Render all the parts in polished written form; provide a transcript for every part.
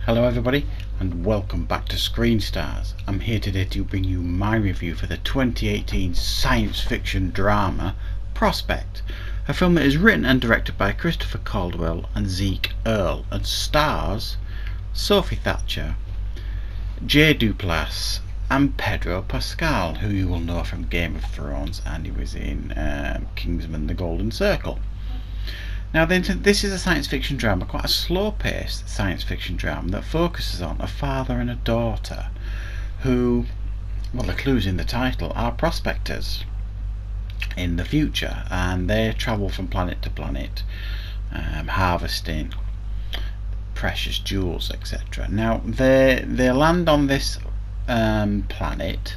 Hello everybody and welcome back to Screen Stars. I'm here today to bring you my review for the 2018 science fiction drama Prospect, a film that is written and directed by Christopher Caldwell and Zeke Earle and stars Sophie Thatcher, Jay Duplass and Pedro Pascal, who you will know from Game of Thrones, and he was in Kingsman: The Golden Circle. Now this is a science fiction drama, quite a slow-paced science fiction drama that focuses on a father and a daughter who, well, the clues in the title, are prospectors in the future, and they travel from planet to planet, harvesting precious jewels, etc. Now they land on this planet,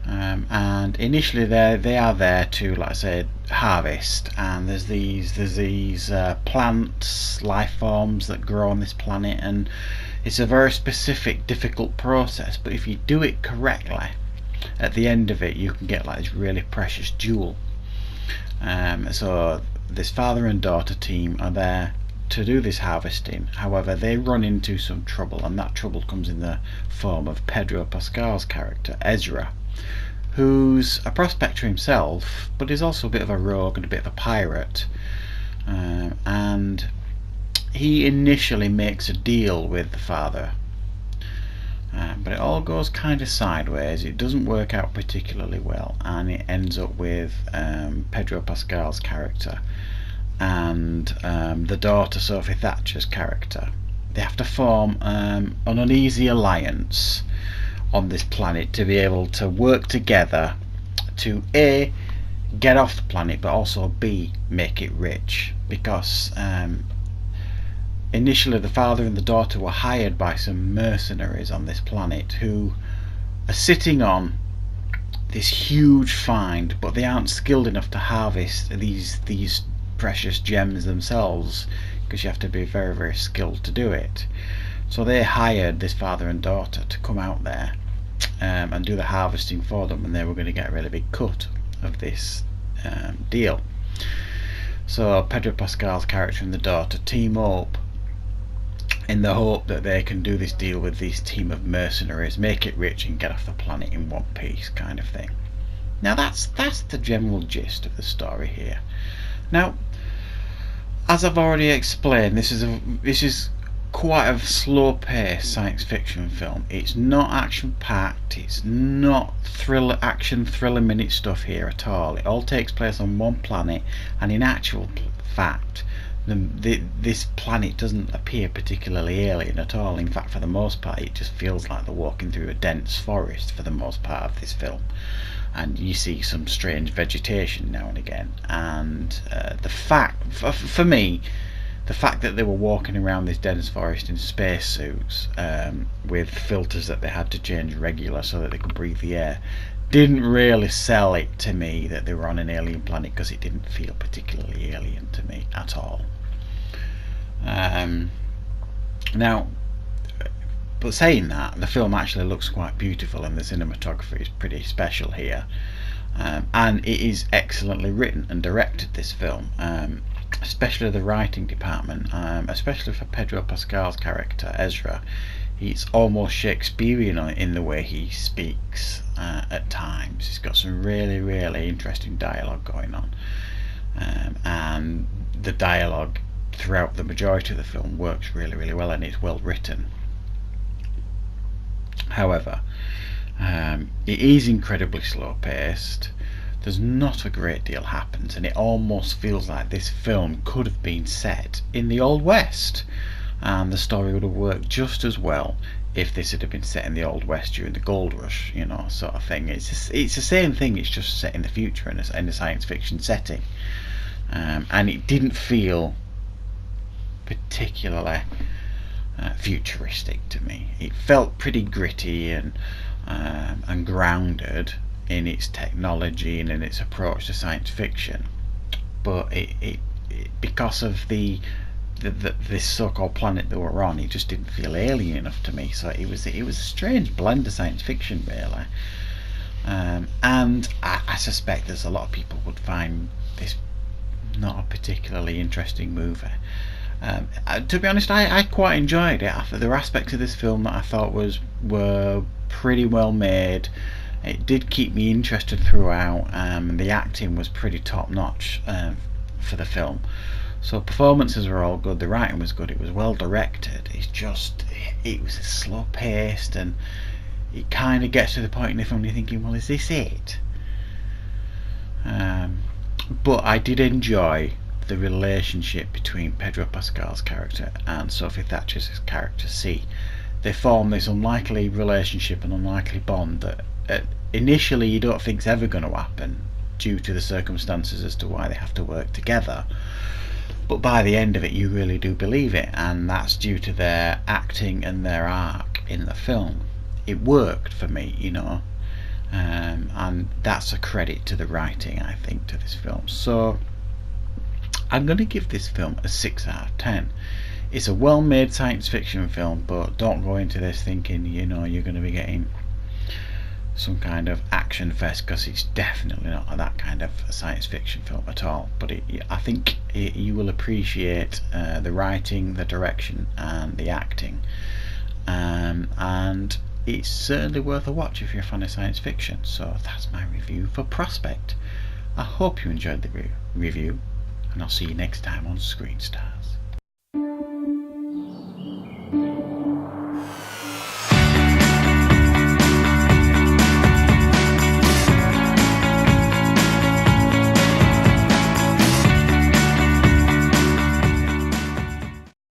and initially they are there to, like I said, harvest, and there's these plants, life forms that grow on this planet, and it's a very specific, difficult process, but if you do it correctly, at the end of it you can get like this really precious jewel. So this father and daughter team are there to do this harvesting. However, they run into some trouble, and that trouble comes in the form of Pedro Pascal's character Ezra, who's a prospector himself, but is also a bit of a rogue and a bit of a pirate. And he initially makes a deal with the father, but it all goes kind of sideways. It doesn't work out particularly well, and it ends up with Pedro Pascal's character and the daughter, Sophie Thatcher's character. They have to form an uneasy alliance on this planet to be able to work together to A, get off the planet, but also B, make it rich, because initially the father and the daughter were hired by some mercenaries on this planet who are sitting on this huge find, but they aren't skilled enough to harvest these precious gems themselves, because you have to be very, very skilled to do it. So they hired this father and daughter to come out there and do the harvesting for them, and they were going to get a really big cut of this deal. So Pedro Pascal's character and the daughter team up in the hope that they can do this deal with this team of mercenaries, make it rich and get off the planet in one piece, kind of thing. Now that's the general gist of the story here. Now, as I've already explained, this is quite a slow-paced science fiction film. It's not action-packed. It's not action thriller minute stuff here at all. It all takes place on one planet, and in actual fact, this planet doesn't appear particularly alien at all. In fact, for the most part, it just feels like they're walking through a dense forest for the most part of this film, and you see some strange vegetation now and again. And the fact, for me, the fact that they were walking around this dense forest in spacesuits with filters that they had to change regular so that they could breathe the air, didn't really sell it to me that they were on an alien planet, because it didn't feel particularly alien to me at all. Now, but saying that, the film actually looks quite beautiful, and the cinematography is pretty special here, and it is excellently written and directed, this film, especially the writing department, especially for Pedro Pascal's character Ezra. He's almost Shakespearean in the way he speaks at times. He's got some really, really interesting dialogue going on, and the dialogue throughout the majority of the film works really, really well, and it's well written. However, it is incredibly slow paced. There's not a great deal happens, and it almost feels like this film could have been set in the Old West, and the story would have worked just as well if this had been set in the Old West during the Gold Rush, sort of thing. It's the same thing, it's just set in the future in a science fiction setting, and it didn't feel particularly futuristic to me. It felt pretty gritty and grounded in its technology and in its approach to science fiction, but it because of this so-called planet that we're on, it just didn't feel alien enough to me. So it was a strange blend of science fiction, really, and I suspect there's a lot of people would find this not a particularly interesting movie. To be honest, I quite enjoyed it. There were aspects of this film that I thought were pretty well made. It did keep me interested throughout. The acting was pretty top notch for the film. So performances were all good. The writing was good. It was well directed. It was slow paced, and it kind of gets to the point in the film you're thinking, well, is this it? But I did enjoy the relationship between Pedro Pascal's character and Sophie Thatcher's character C. They form this unlikely relationship, an unlikely bond that initially you don't think is ever going to happen due to the circumstances as to why they have to work together. But by the end of it, you really do believe it, and that's due to their acting and their arc in the film. It worked for me, and that's a credit to the writing, I think, to this film. So I'm going to give this film a 6 out of 10. It's a well-made science fiction film, but don't go into this thinking you're going to be getting some kind of action fest, because it's definitely not that kind of science fiction film at all. But I think you will appreciate the writing, the direction, and the acting, and it's certainly worth a watch if you're a fan of science fiction. So that's my review for Prospect. I hope you enjoyed the review, and I'll see you next time on Screen Stars.